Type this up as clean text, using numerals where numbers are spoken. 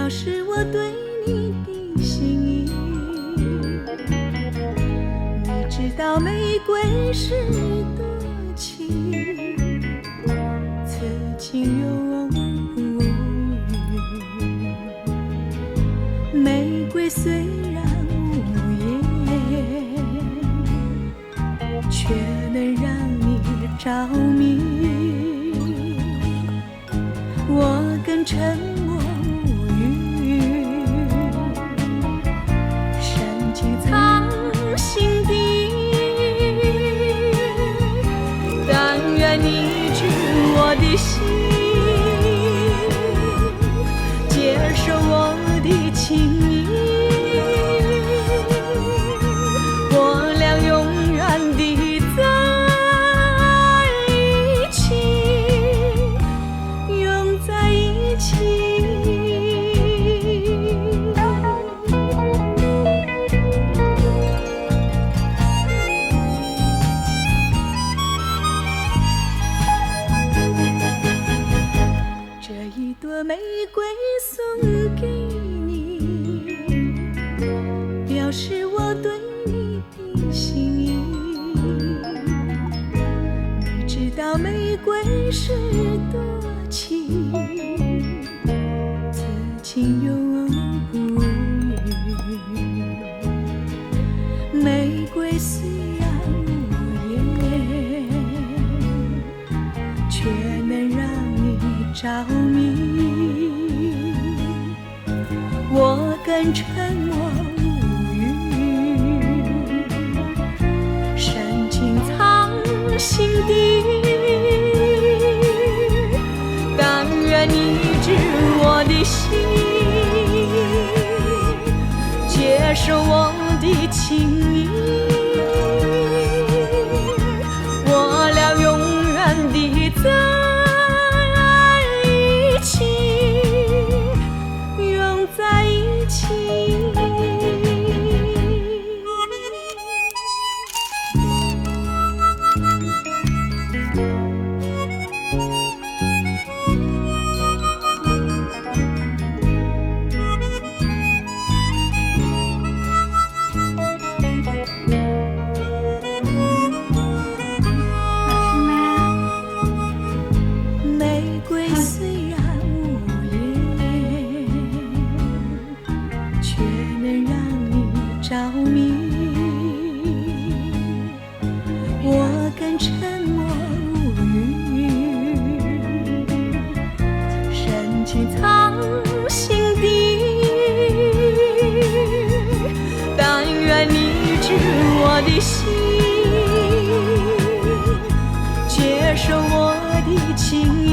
表示我对你的心意。你知道玫瑰是多情，此情永不渝。玫瑰虽然无言，却能让你着迷。我更沉默无语，深情藏心底。但愿你知我的心，接受我的情意。我俩永远地在一起，永在一起。这一朵玫瑰送给你，表示我对你的心意。你知道玫瑰是多情，此情永不渝。玫瑰虽然无言，却能让你着迷。我更沉默无语，深情藏心底。但愿你知我的心，接受我的情意。我俩永远地在一起，永在一起。玫瑰虽然无言，却能让你着迷。我更沉默无语，深情藏心底。但愿你知我的心，接受我的情意。